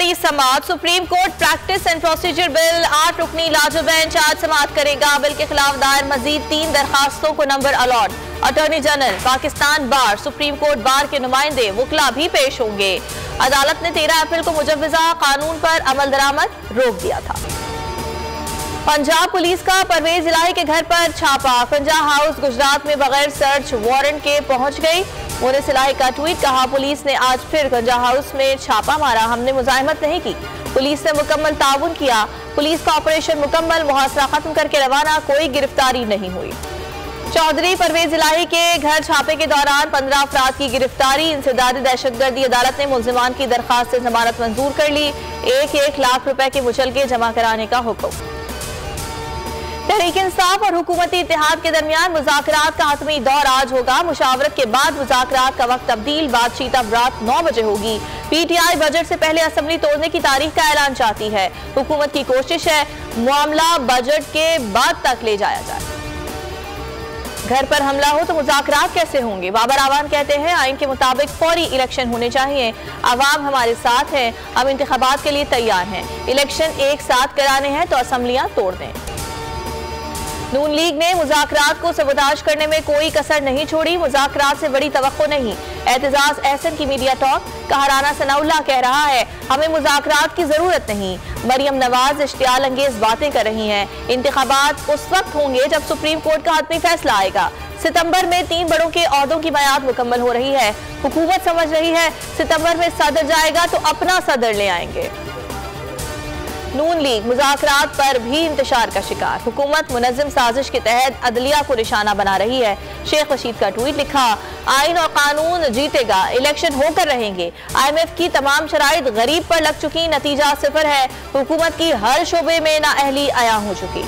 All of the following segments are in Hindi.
हुई समाअत। Supreme Court Practice and Procedure Bill 8 रुकनी लाजो बेंच आज समाअत करेगा। बिल के खिलाफ दायर मजीद 3 दरखास्तों को number allot. Attorney general, Pakistan bar, Supreme Court bar के नुमाइंदे, वकला भी पेश होंगे। अदालत ने 13 अप्रैल को मुजव्वजा कानून पर अमल दरामद रोक दिया था। पंजाब पुलिस का परवेज इलाही के घर पर छापा। खंजा हाउस गुजरात में बगैर सर्च वारंट के पहुंच गई। मोनिस इलाही का ट्वीट, कहा पुलिस ने आज फिर खंजा हाउस में छापा मारा, हमने मुजाहिमत नहीं की, पुलिस ने मुकम्मल ताउन किया, पुलिस का ऑपरेशन मुकम्मल, मुहासरा खत्म करके रवाना, कोई गिरफ्तारी नहीं हुई। चौधरी परवेज इलाही के घर छापे के दौरान 15 अफराद की गिरफ्तारी। इंसदादी दहशतगर्दी अदालत ने मुल्जिमान की दरखास्त से जमानत मंजूर कर ली। 1-1 लाख रुपए के मुचलके जमा कराने का हुक्म। तहरीक इंसाफ और हुकूमती इत्तेहाद के दरमियान मुज़ाकरात का हतमी दौर आज होगा। मुशावरत के बाद मुज़ाकरात का वक्त तब्दील, बातचीत अब रात 9 बजे होगी। PTI बजट से पहले असेंबली तोड़ने की तारीख का ऐलान चाहती है। हुकूमत की कोशिश है मामला बजट के बाद तक ले जाया जाए। घर पर हमला हो तो मुज़ाकरात कैसे होंगे? बाबर आवान कहते हैं आइन के मुताबिक फौरी इलेक्शन होने चाहिए। अवाम हमारे साथ है, हम इंतखाबात के लिए तैयार हैं। इलेक्शन एक साथ कराने हैं तो असेंबलियां तोड़ दें। नून लीग ने मुज़ाकरात को सबोताज करने में कोई कसर नहीं छोड़ी। मुज़ाकरात से बड़ी तवक्को नहीं। एतजाज एहसन की मीडिया टॉक, कहा राना सनाउल्लाह कह रहा है हमें मुज़ाकरात की जरूरत नहीं। मरियम नवाज इश्तियाल अंगेज बातें कर रही हैं। इंतखाबात उस वक्त होंगे जब सुप्रीम कोर्ट का हतमी फैसला आएगा। सितंबर में 3 बड़ों के ओहदों की बयात मुकम्मल हो रही है। हुकूमत समझ रही है सितंबर में सदर जाएगा तो अपना सदर ले आएंगे। नून लीग मुज़ाकरात पर भी इंतशार का शिकार। हुकूमत मुनज़्ज़म साजिश के तहत अदलिया को निशाना बना रही है। शेख रशीद का ट्वीट, लिखा आइन और कानून जीतेगा, इलेक्शन होकर रहेंगे। IMF की तमाम शराइत गरीब पर लग चुकी, नतीजा 0 है। हुकूमत की हर शोबे में नाअहली अया हो चुकी।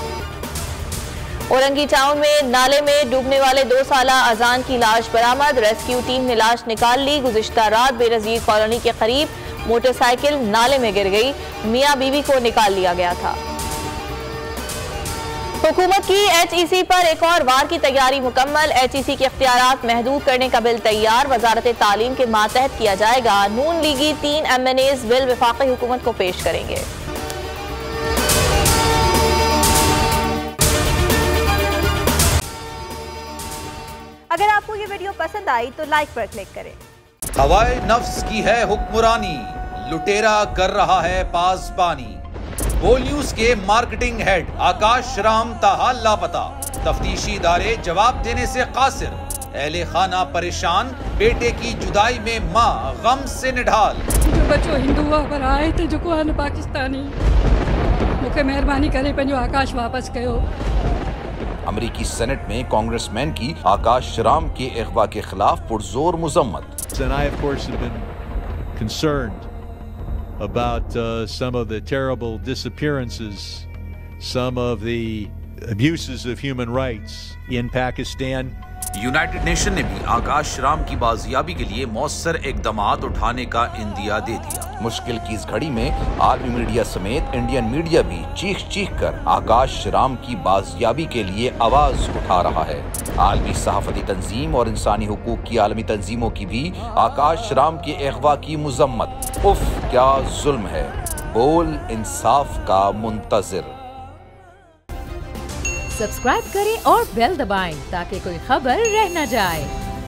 औरंगी टाउन में नाले में डूबने वाले 2 साला अजान की लाश बरामद। रेस्क्यू टीम ने लाश निकाल ली। गुज़िश्ता रात बेनज़ीर कॉलोनी के करीब मोटरसाइकिल नाले में गिर गई। मियां बीवी को निकाल लिया गया था। हुकूमत की HEC पर एक और वार की तैयारी मुकम्मल। HEC के इख्तियारात महदूद करने का बिल तैयार, वजारत तालीम के मातहत किया जाएगा। नून लीगी 3 MNAs बिल वफाकी हुकूमत को पेश करेंगे। अगर आपको ये वीडियो पसंद आई तो लाइक पर क्लिक करें। हवाए नफ्स की है हुक्मरानी, लुटेरा कर रहा है पासबानी। बोल न्यूज के मार्केटिंग हेड आकाश राम ताहा लापता। तफ्तीशी इदारे जवाब देने से कासिर। अहले खाना परेशान, बेटे की जुदाई में माँ गम से निढाल। जो बच्चो हिंदू पर आए थे जो को पाकिस्तानी, मुझे मेहरबानी करे पंहिंजो आकाश वापस कयो। अमेरिकी सेनेट में कांग्रेसमैन की आकाश राम के अगवा के खिलाफ पुरजोर मुजम्मत। And I, of course, have been concerned about some of the terrible disappearances, some of the abuses of human rights in Pakistan. United nation ने भी आकाश राम की बाजियाबी के लिए मौसर इकदामात उठाने का इंदिया दे दिया। मुश्किल की इस घड़ी में आलमी मीडिया समेत इंडियन मीडिया भी चीख चीख कर आकाश राम की बाजियाबी के लिए आवाज उठा रहा है। आलमी सहाफती तंजीम और इंसानी हुकूक की आलमी तंजीमों की भी आकाश राम के अगवा की मुजम्मत। उफ क्या जुल्म है, बोल इंसाफ का मुंतजिर। सब्सक्राइब करें और बेल दबाएं ताकि कोई खबर रह न जाए।